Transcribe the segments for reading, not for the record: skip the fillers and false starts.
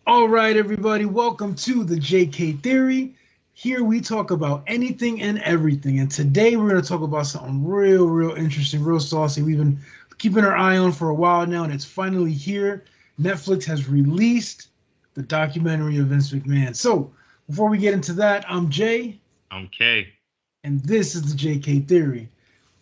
All right, everybody, welcome to the JK Theory. Here we talk about anything and everything. And today we're going to talk about something real interesting, real saucy. We've been keeping our eye on for a while now, and it's finally here. Netflix has released the documentary of Vince McMahon. So before we get into that, I'm Jay. I'm K. And this is the JK Theory.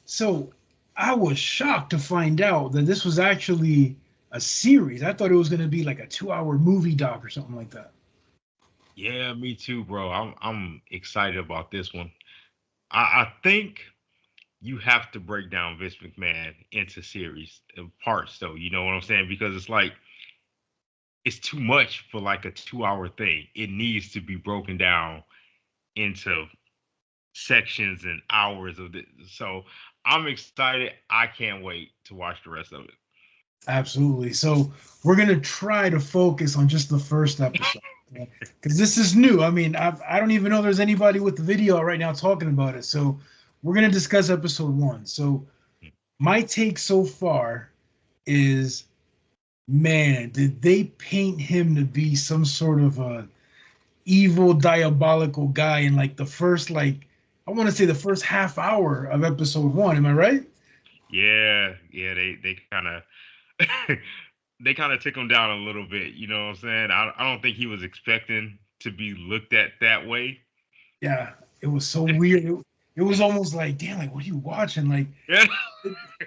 So I was shocked to find out that this was actually a series. I thought it was going to be like a 2 hour movie doc or something like that. Yeah, me too, bro. I'm excited about this one. I think you have to break down Vince McMahon into series parts, though. You know what I'm saying? Because it's like it's too much for like a 2 hour thing. It needs to be broken down into sections and hours of this. So I'm excited. I can't wait to watch the rest of Absolutely. So we're gonna try to focus on just the first episode because this is new. I mean, I don't even know there's anybody with the video right now talking about it. So we're gonna discuss episode one. So it. my take so far is, man, did they paint him to be some sort of a evil, diabolical guy in like the first I want to say the first half hour of episode one. Am I right? Yeah. They kind of they kind of took him down a little bit. You know what I'm saying? I don't think he was expecting to be looked at that way. Yeah, it was so weird. It was almost like, damn, like what are you watching? Like Yeah.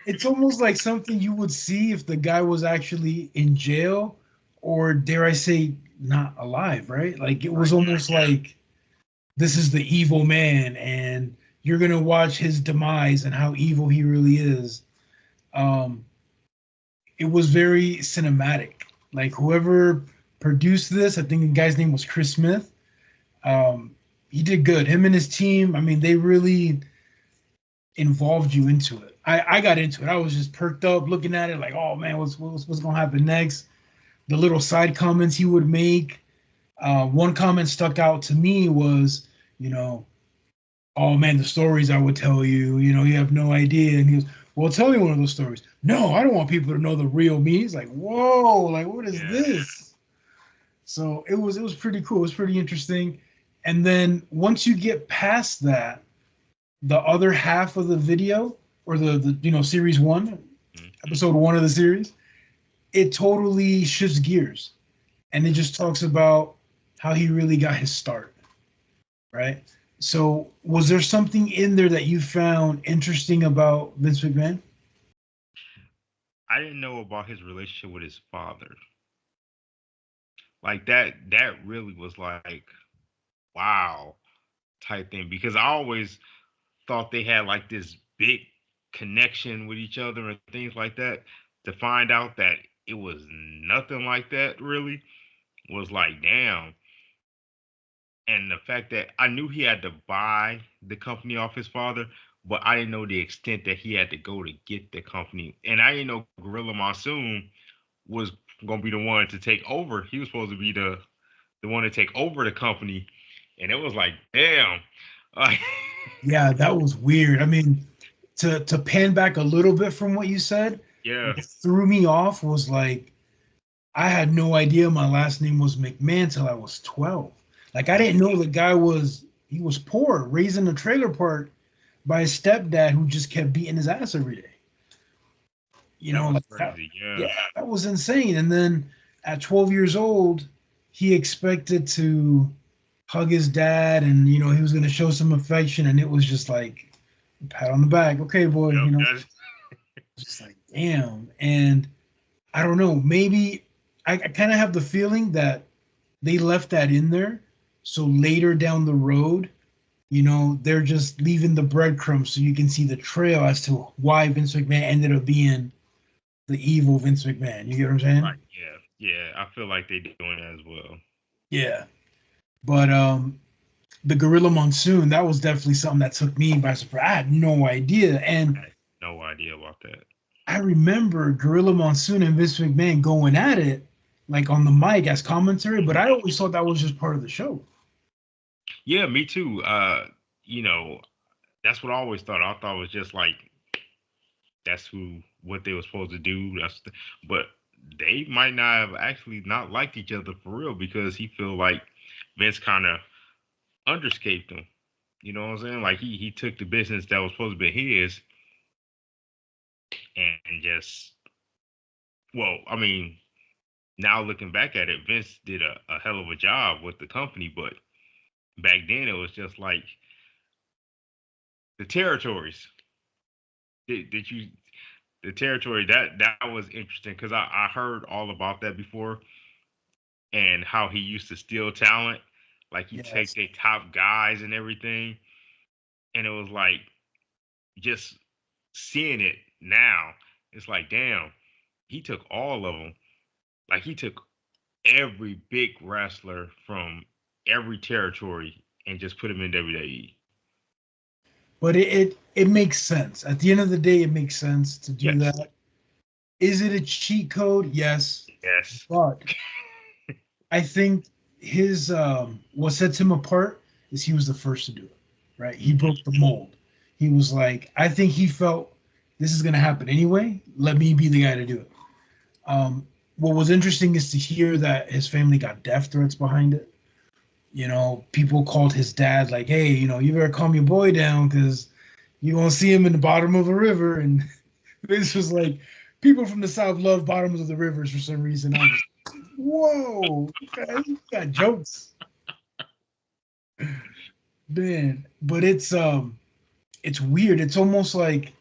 it's almost like something you would see if the guy was actually in jail or dare I say not alive, right? Like it was Right. almost like this is the evil man and you're gonna watch his demise and how evil he really is. Um, it was very cinematic. Like whoever produced this, I think the guy's name was Chris Smith. Um, he did good. Him and his team, I mean, they really involved you into it. I got into it. I was just perked up looking at it, like, oh man, what's gonna happen next? The little side comments he would make. One comment stuck out to me was, you know, oh man, the stories I would tell you, you have no idea. And he goes, well, tell me one of those stories. No, I don't want people to know the real me. He's like, whoa, like what is Yeah. this? So it was pretty cool. It was pretty interesting. And then once you get past that, the other half of the video or the series one, Mhm. episode one of the series, it totally shifts gears and it just talks about how he really got his start, right? So was there something in there that you found interesting about Vince McMahon? I didn't know about his relationship with his father. Like that really was like wow type thing because I always thought they had like this big connection with each other and things like that. To find out that it was nothing like that really was like damn. And the fact that I knew he had to buy the company off his father, but I didn't know the extent that he had to go to get the company. And I didn't know Gorilla Monsoon was gonna be the one to take over. He was supposed to be the one to take over the company, and it was like, damn, like, Yeah, that was weird. I mean, to pan back a little bit from what you said, yeah, what threw me off was like I had no idea my last name was McMahon till I was 12. Like I didn't know the guy was poor, raised in a trailer park by his stepdad who just kept beating his ass every day. that was Like that, crazy. Yeah, yeah, that was insane. And then at 12 years old, he expected to hug his dad and he was gonna show some affection and it was just like pat on the back, okay, boy, yep, that's just like damn. And I don't know, maybe I kind of have the feeling that they left that in there so later down the road, they're just leaving the breadcrumbs so you can see the trail as to why Vince McMahon ended up being the evil Vince McMahon. You get what I'm saying? right. Yeah. I feel like they doing that as well. Yeah. But the Gorilla Monsoon, that was definitely something that took me by surprise. I had no idea. I And had no idea about that. I remember Gorilla Monsoon and Vince McMahon going at it like on the mic as commentary, but I always thought that was just part of the show. Yeah, me too. You know, that's what I always thought. I thought it was just like that's who what they were supposed to do. But they might not have actually not liked each other for real because he feel like Vince kind of underscaped him. You know what I'm saying? Like he took the business that was supposed to be his and just well, I mean, now looking back at it, Vince did a hell of a job with the company, but back then it was just like the territories. Did you the territory that was interesting because I heard all about that before and how he used to steal talent, like he take Yes. their top guys and everything, and it was like just seeing it now, it's like damn, he took all of them, like he took every big wrestler from every territory and just put him in WWE. But it makes sense. At the end of the day, it makes sense to do Yes, that. Is it a cheat code? Yes. yes, But I think his what sets him apart is he was the first to do it. Right? He hmm broke the mold. He was like, I think he felt this is gonna happen anyway. Let me be the guy to do it. What was interesting is to hear that his family got death threats behind it. People called his dad like, "Hey, you better calm your boy down because you gonna see him in the bottom of a river." And this was like, people from the South love bottoms of the rivers for some reason. I was, whoa, okay, you got jokes, man. But it's weird. It's almost like,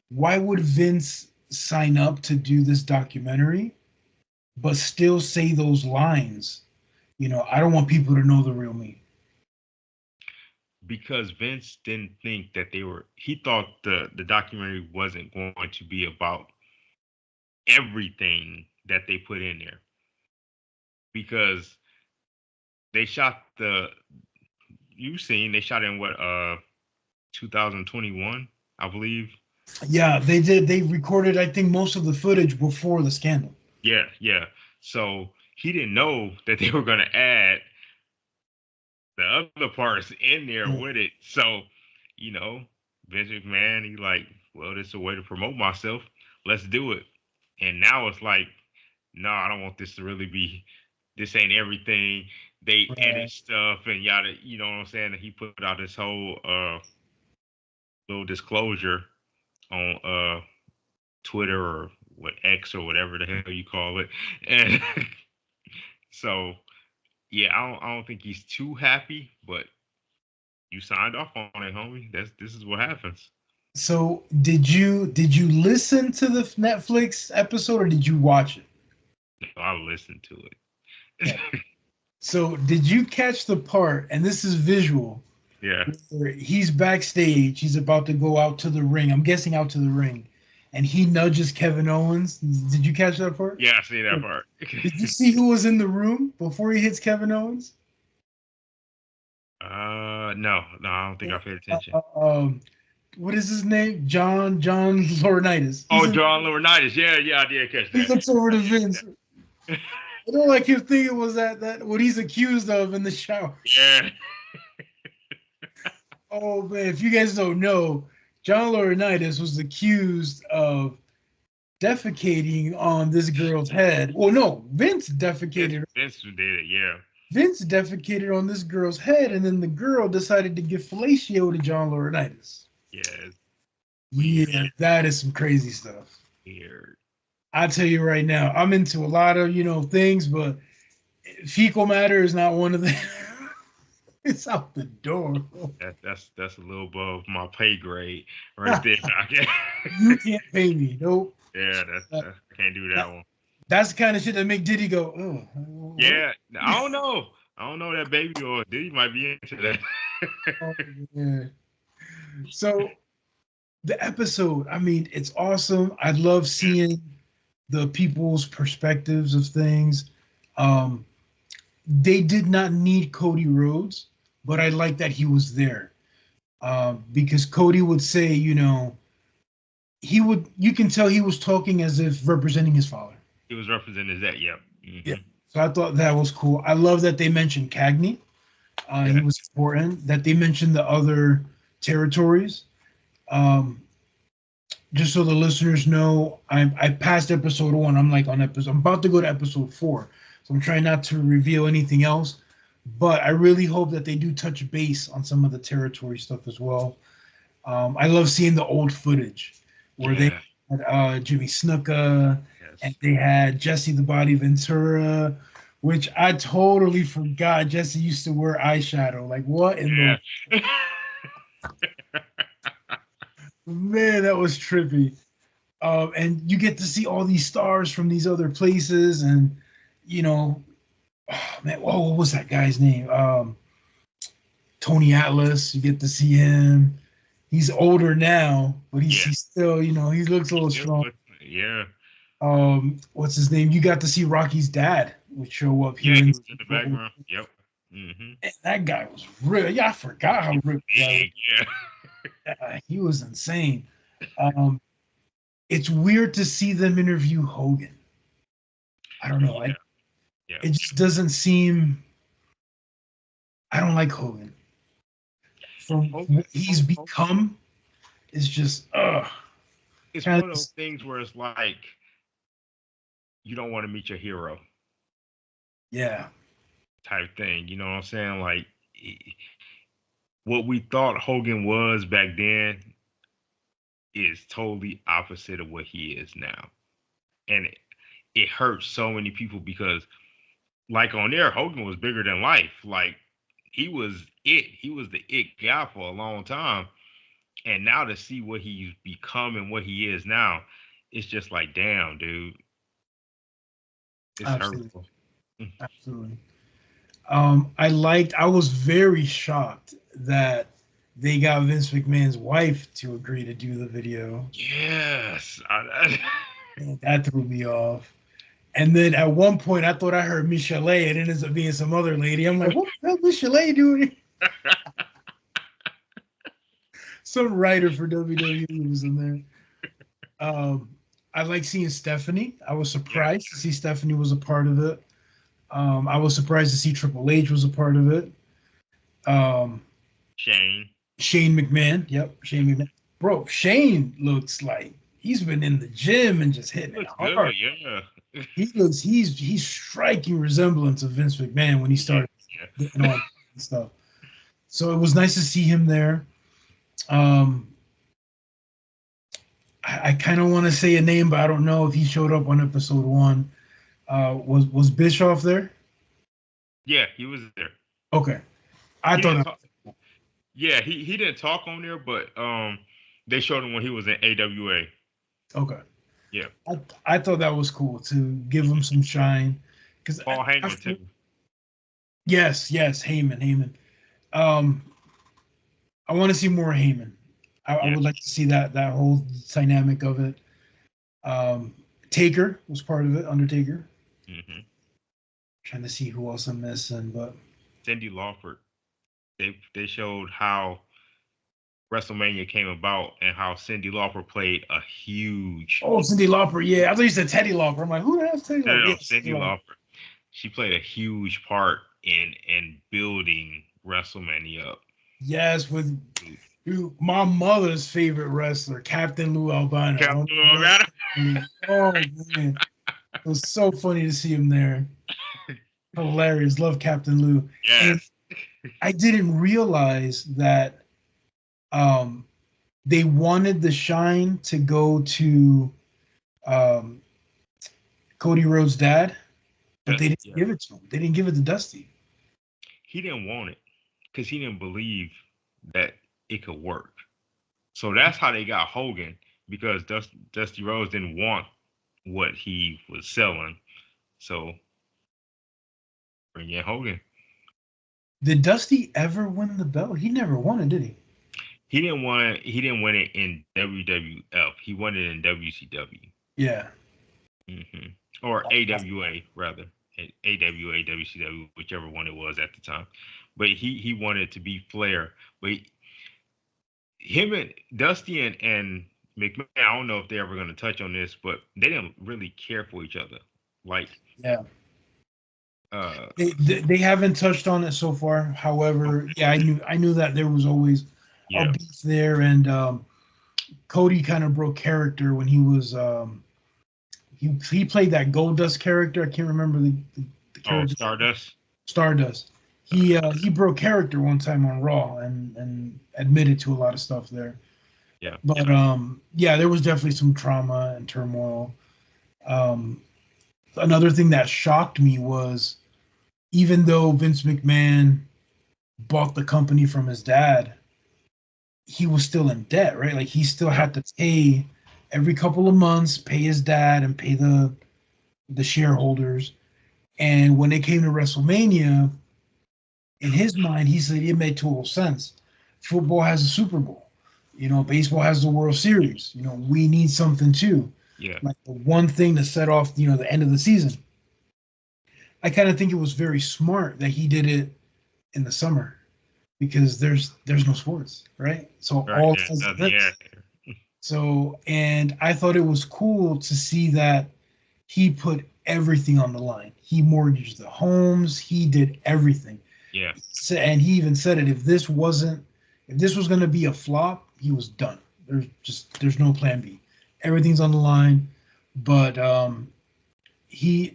why would Vince sign up to do this documentary, but still say those lines? I don't want people to know the real me. because Vince didn't think that they were. He thought the documentary wasn't going to be about everything that they put in there because they shot the you seen they shot in what 2021 I believe. Yeah, they did. They recorded, I think, most of the footage before the scandal. Yeah, yeah. So he didn't know that they were going to add the other parts in there Yeah. with it. So, you know, Vince McMahon, he like, well, this is a way to promote myself. Let's do it. And now it's like, no, I don't want this to really be. This ain't everything. They edit Right. stuff and yada. You know what I'm saying? And he put out this whole little disclosure on Twitter or what X or whatever the hell you call it. And so yeah, I don't think he's too happy, but you signed off on it, homie. This is what happens. So did you listen to the Netflix episode or did you watch it? I listened to Okay. it. So did you catch the part, and this is visual, Yeah, where he's backstage, he's about to go out to the ring. I'm guessing out to the ring, and he nudges Kevin Owens. Did you catch that part? yeah, I see that part. Did you see who was in the room before he hits Kevin Owens? No, no, I don't think I paid Uh, attention. uh, um, what is his name? John Laurinaitis. Oh, John Laurinaitis. Yeah, yeah, I did catch He that. looks over I to did Vince. catch that. I don't like him thinking was that what he's accused of in the shower. Yeah. Oh man, if you guys don't know, John Laurinaitis was accused of defecating on this girl's head. Well, no, Vince, Vince did it. Yeah. Vince defecated on this girl's head, and then the girl decided to give fellatio to John Laurinaitis. Yeah. It's weird. Yeah, that is some crazy stuff. Weird. I tell you right now, I'm into a lot of things, but fecal matter is not one of them. It's out the door. That's a little above my pay grade right there. I can't. You can't pay me. Nope. Yeah, Uh, I can't do that that, one. that's the kind of shit that make Diddy go, oh, what? Yeah, I don't know. I don't know that baby or Diddy might be into that. Oh, yeah. So the episode, I mean, it's awesome. I love seeing the people's perspectives of things. Um, they did not need Cody Rhodes, but I like that he was there because Cody would say, you can tell he was talking as if representing his father. He was representing that. Yep. Yeah. Hmm. So I thought that was cool. I love that they mentioned Cagney. He Yeah. was important. That they mentioned the other territories. Um, just so the listeners know, I passed episode 1. I'm like on episode. I'm about to go to episode 4, so I'm trying not to reveal anything else. But I really hope that they do touch base on some of the territory stuff as well. I love seeing the old footage where they Yeah. had Jimmy Snuka and Yes. they had Jesse the Body Ventura, which I totally forgot. Jesse used to wear eyeshadow. Like what in the Yeah. man? That was trippy. And you get to see all these stars from these other places, and you know, oh, man, whoa, what was that guy's name? Tony Atlas. You get to see him. He's older now, but Yeah. he's still, he looks a He little still strong. puts. Yeah. What's his name? You got to see Rocky's dad would show up Yeah. here He and was in the background. Yep. that guy was real. Yeah, I forgot He how was ripped that big. Yeah. he was insane. Um, it's weird to see them interview Hogan. I don't know. Yeah. Yeah. It just doesn't seem. I don't like Hogan. From Hogan. what he's become, is just It's kind one of of those things where it's like you don't want to meet your hero yeah, type thing. You know what I'm saying? Like what we thought Hogan was back then is totally opposite of what he is now, and it hurts so many people because, like on there, Hogan was bigger than life. Like he was it. He was the it guy for a long time, and now to see what he's become and what he is now, it's just like, damn, dude, it's absolutely, hurtful. absolutely. I was very shocked that they got Vince McMahon's wife to agree to do the video. Yes. And that threw me off. And then at one point, I thought I heard Michelle, and it ends up being some other lady. I'm like, what the hell is Michelle doing? Some writer for WWE was in there. I like seeing Stephanie. I was Yeah. surprised to see Stephanie was a part of it. I was surprised to see Triple H was a part of it. Um, Shane. Shane McMahon. Yep, Shane McMahon. Bro, Shane looks like he's been in the gym and just He hitting it looks good. hard. Yeah. He's striking resemblance of Vince McMahon when he Yeah. started Yeah. getting on and stuff. So it was nice to see him there. Um, I kind of want to say a name, but I don't know if he showed up on episode 1. Was Bischoff there? Yeah. He was there. Okay, I He thought didn't that. talk. Yeah. He didn't talk on there, but they showed him when he was in AWA. Okay, Yeah. I thought that was cool to give him some shine because Paul Heyman too. yes, Heyman. Um, I want to see more Heyman. I Yeah. would like to see that whole dynamic of it. Um, Taker was part of it. Undertaker. hmm Trying to see who else I'm missing, but Cindy Lawford. They showed how WrestleMania came about and how Cindy Lauper played a huge. oh, Cindy Lauper. Yeah, I thought you said Teddy Lauper. I'm like, who the hell's Teddy No, Lauper? no, Yeah, no, Cindy Cindy Lauper. Lauper. She played a huge part in building WrestleMania up. Yes, with dude, my mother's favorite wrestler, Captain Lou Albano. I don't Captain know Morgana. if oh man, it was so funny to see him there. Hilarious. Love Captain Lou. And Yes. I didn't realize that um, they wanted the shine to go to um, Cody Rhodes' dad, but they didn't Yeah. give it to him. They didn't give it to Dusty. He didn't want it because he didn't believe that it could work. So that's how they got Hogan because Dusty Rhodes didn't want what he was selling. So bring in Hogan. Did Dusty ever win the belt? He never won it, did he? He didn't want it. He didn't win it in WWF. He won it in WCW. Yeah. hmm Or AWA rather. AWA, WCW, whichever one it was at the time. But he wanted to be Flair. But him and Dusty and McMahon, I don't know if they're ever going to touch on this, but they didn't really care for each other. Like, Yeah. uh, They haven't touched on it so far. However, yeah, I knew that there was always a yeah, beef there, and Cody kind of broke character when he was he played that Goldust character. I can't remember the Oh, character. Stardust. Stardust. He broke character one time on Raw and admitted to a lot of stuff there. Yeah. But yeah, there was definitely some trauma and turmoil. Um, Another thing that shocked me was even though Vince McMahon bought the company from his dad, he was still in debt, right? Like he still Yep. had to pay every couple of months, pay his dad and pay the shareholders. And when it came to WrestleMania, in his mind, he said it made total sense. Football has a Super Bowl. Baseball has the World Series. We need something too. Yeah. Like the one thing to set off, the end of the season. I kind of think it was very smart that he did it in the summer because there's no sports, right? So Right. all There's kinds of nothing. Yeah. events. So, and I thought it was cool to see that he put everything on the line. He mortgaged the homes. He did everything. Yeah. And he even said it. If this was going to be a flop, he was done. There's no plan B. Everything's on the line. But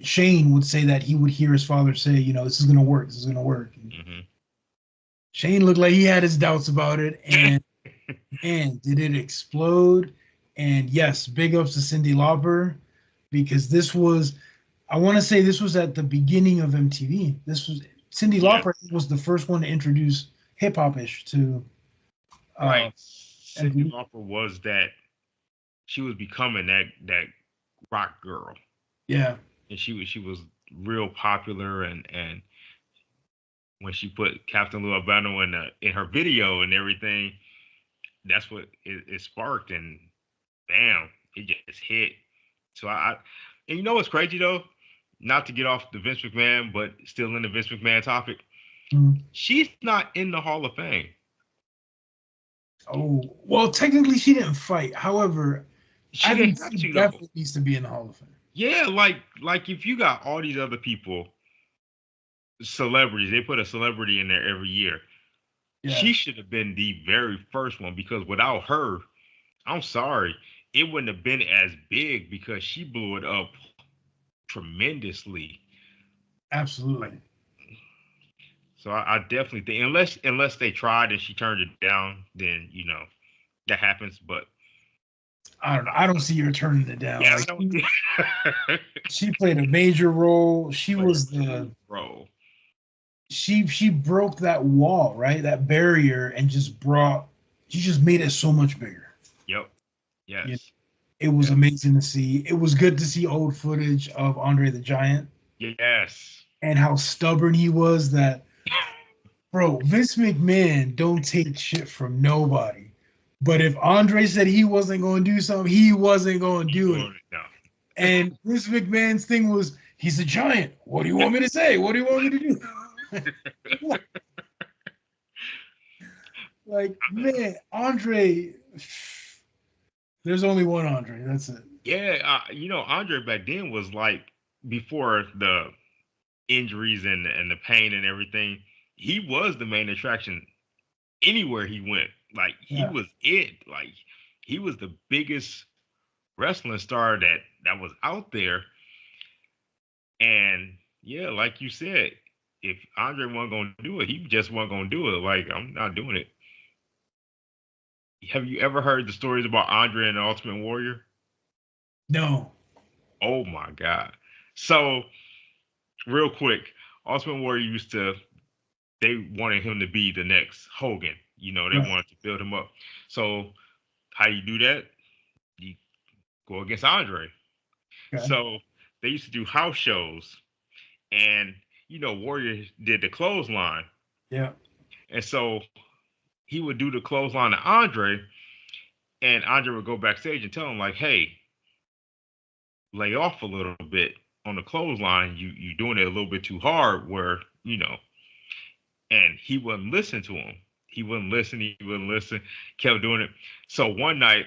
Shane would say that he would hear his father say, this is going to work. This is going to work. And Mm-hmm. Shane looked like he had his doubts about it, and man, did it explode. And yes, big ups to Cyndi Lauper because I want to say this was at the beginning of MTV. This was Cyndi Yeah. Lauper was the first one to introduce hip hop ish to Right. Cyndi MTV. Lauper was that she was becoming that rock girl, Yeah, and she was real popular, and when she put Captain Lou Albano in her video and everything, that's what it sparked, and bam, it just hit. So and you know what's crazy though? Not to get off the Vince McMahon, but still in the Vince McMahon topic, mm. she's not in the Hall of Fame. Oh well, technically she didn't fight. However, She I think didn't have she to though. definitely needs to be in the Hall of Fame. Yeah, like if you got all these other people, celebrities, they put a celebrity in there every year. Yeah, She should have been the very first one because without her, I'm sorry, it wouldn't have been as big because she blew it up tremendously. Like, absolutely. so I definitely think unless they tried and she turned it down, then that happens. But I don't know. I don't see her turning it down. yeah, I Like don't. she played a major role. She Played a was the huge role. she broke that wall, right? That barrier and she just made it so much bigger. Yep. You know, Yes. it was Yes. amazing to see. It was good to see old footage of Andre the Giant Yes. and how stubborn he was that bro, Vince McMahon don't take shit from nobody. But if Andre said he wasn't going to do something, he wasn't going to He do it. doing it now. And Vince McMahon's thing was, he's a giant. What do you want me to say? What do you want me to do? Like, man, Andre, there's only one Andre. That's it. Yeah, Andre back then was like before the injuries and the pain and everything. He was the main attraction anywhere he went. Like he Yeah. was it. Like he was the biggest wrestling star that was out there. And yeah, like you said, if Andre wasn't gonna do it, he just wasn't gonna do it. Like I'm not doing it. Have you ever heard the stories about Andre and the Ultimate Warrior? No. Oh my God. So real quick, Ultimate Warrior used to they wanted him to be the next Hogan. They Right. wanted to build him up. So how you do that? You go against Andre. Okay. So they used to do house shows, and Warrior did the clothesline, Yeah. and so he would do the clothesline to Andre, and Andre would go backstage and tell him like, "Hey, lay off a little bit on the clothesline. You doing it a little bit too hard. And he wouldn't listen to him. He wouldn't listen. He wouldn't listen. Kept doing it. So one night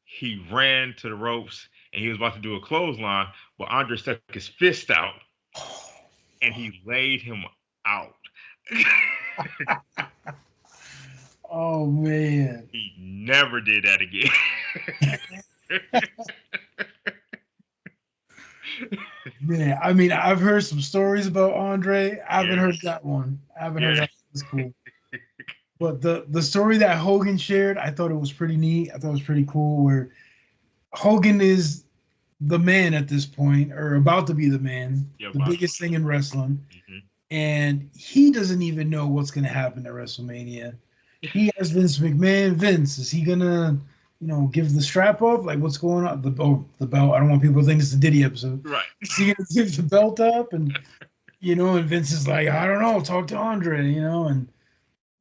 he ran to the ropes and he was about to do a clothesline, but Andre stuck his fist out and he laid him out. Oh man. He never did that again. Yeah, I mean, I've heard some stories about Andre. I haven't heard Yes. that one. I haven't heard Yes. that. That's cool. But the story that Hogan shared, I thought it was pretty neat. I thought it was pretty cool. Where Hogan is the man at this point, or about to be the man, Yeah, the about biggest thing in wrestling, hmm and he doesn't even know what's going to happen at WrestleMania. He has Vince McMahon. Vince, is he gonna, give the strap up? Like, what's going on? The belt. I don't want people to think it's a Diddy episode. Right. Is he gonna give the belt up? And Vince is like, I don't know. Talk to Andre. And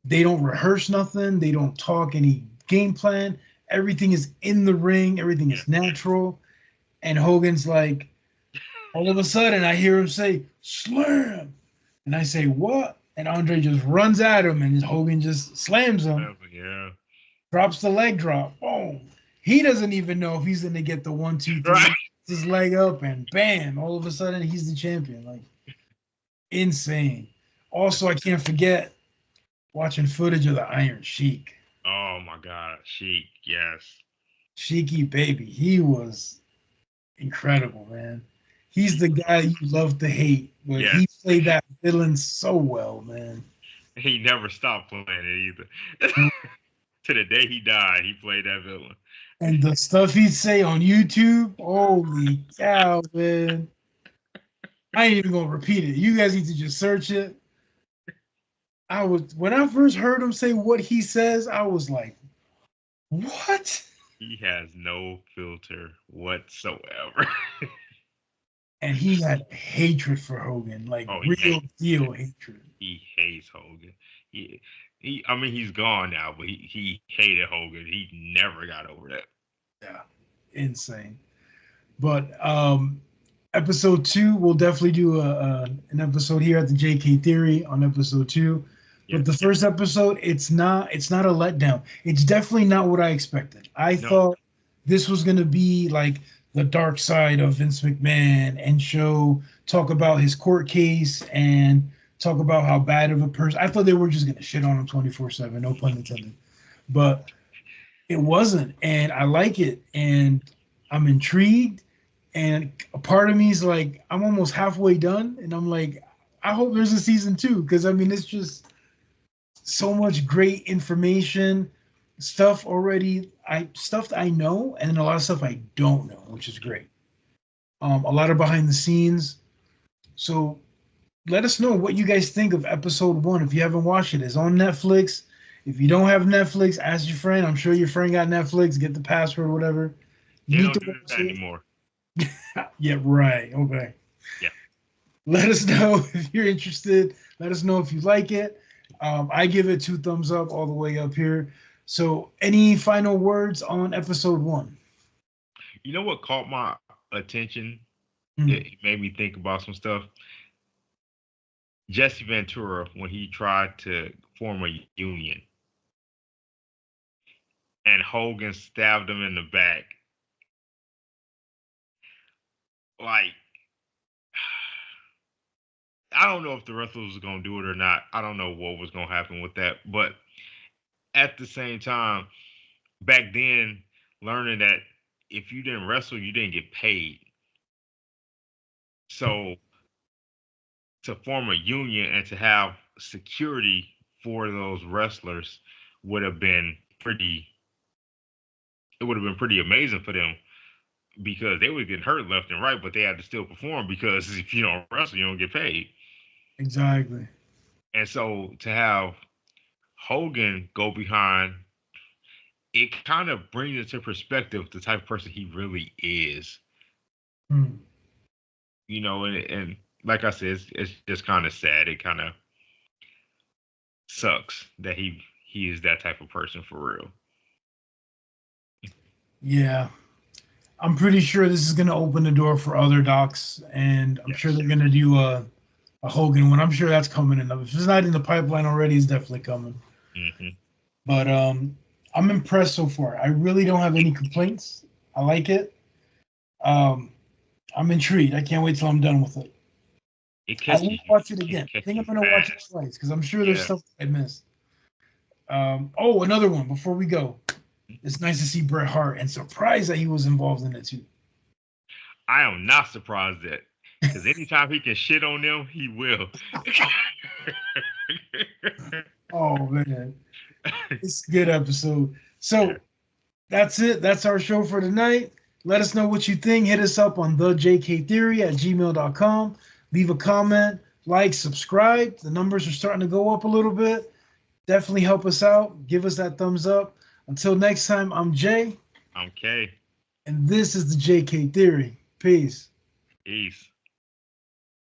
they don't rehearse nothing. They don't talk any game plan. Everything is in the ring. Everything Yeah. is natural. And Hogan's like, all of a sudden, I hear him say, "Slam," and I say, "What?" And Andre just runs at him, and Hogan just slams him. Yeah. Drops the leg drop. Boom. He doesn't even know if he's gonna get the one, two, Right. three. His leg up and bam! All of a sudden he's the champion. Like insane. Also, I can't forget watching footage of the Iron Sheik. Oh my God. Sheik. Yes. Sheiky baby. He was incredible, man. He's He the was guy you love to hate, but yes. he played that villain so well, man. He never stopped playing it either. To the day he died, he played that villain. And the stuff he'd say on YouTube, holy cow, man. I ain't even gonna repeat it. You guys need to just search it. When I first heard him say what he says, I was like, what? He has no filter whatsoever. And he had hatred for Hogan, like Oh, real deal hatred. he hates Hogan. I mean, he's gone now, but he hated Hogan. He never got over that. Yeah, insane. But episode 2, we'll definitely do an episode here at the JK Theory on episode 2. Yeah. But the first episode, it's not a letdown. It's definitely not what I expected. I No. thought this was gonna be like the dark side of Vince McMahon and talk about his court case and talk about how bad of a person. I thought they were just gonna shit on him 24/7, no pun intended. But it wasn't, and I like it, and I'm intrigued. And a part of me is like, I'm almost halfway done, and I'm like, I hope there's a season 2 because I mean, it's just so much great information, stuff that I know, and a lot of stuff I don't know, which is great. A lot of behind the scenes. So let us know what you guys think of episode 1. If you haven't watched it, it's on Netflix. If you don't have Netflix, ask your friend. I'm sure your friend got Netflix. Get the password, whatever. You They need don't to do watch that it. anymore. Yeah, right. Okay. Yeah. Let us know if you're interested. Let us know if you like it. I give it 2 thumbs up all the way up here. So, any final words on episode 1? You know what caught my attention? Mm. It made me think about some stuff. Jesse Ventura, when he tried to form a union and Hogan stabbed him in the back. Like, I don't know if the wrestlers was gonna do it or not. I don't know what was gonna happen with that. But at the same time, back then, learning that if you didn't wrestle, you didn't get paid. So to form a union and to have security for those wrestlers would have been pretty. It would have been pretty amazing for them because they were getting hurt left and right, but they had to still perform because if you don't wrestle, you don't get paid. Exactly. And so to have Hogan go behind it kind of brings into perspective the type of person he really is, Mm. and like I said, it's just kind of sad. It kind of sucks that he is that type of person for real. Yeah. I'm pretty sure this is going to open the door for other docs, and I'm sure Yes. they're going to do a Hogan one. I'm sure that's coming in. If it's not in the pipeline already, it's definitely coming. Hmm. But I'm impressed so far. I really don't have any complaints. I like it. Um, I'm intrigued. I can't wait till I'm done with it. It I will catches you. watch it It again. I catches think you I'm gonna watch it fast. twice because I'm sure there's Yeah. stuff I missed. Oh, another one before we go. It's nice to see Bret Hart and surprised that he was involved in it too. I am not surprised that because anytime he can shit on them, he will. Oh man, it's a good episode. Yeah. So that's it. That's our show for tonight. Let us know what you think. Hit us up on thejktheory@gmail.com. Leave a comment, like, subscribe. The numbers are starting to go up a little bit. Definitely help us out. Give us that thumbs up. Until next time, I'm Jay, Okay. and this is the JK Theory. Peace. Peace.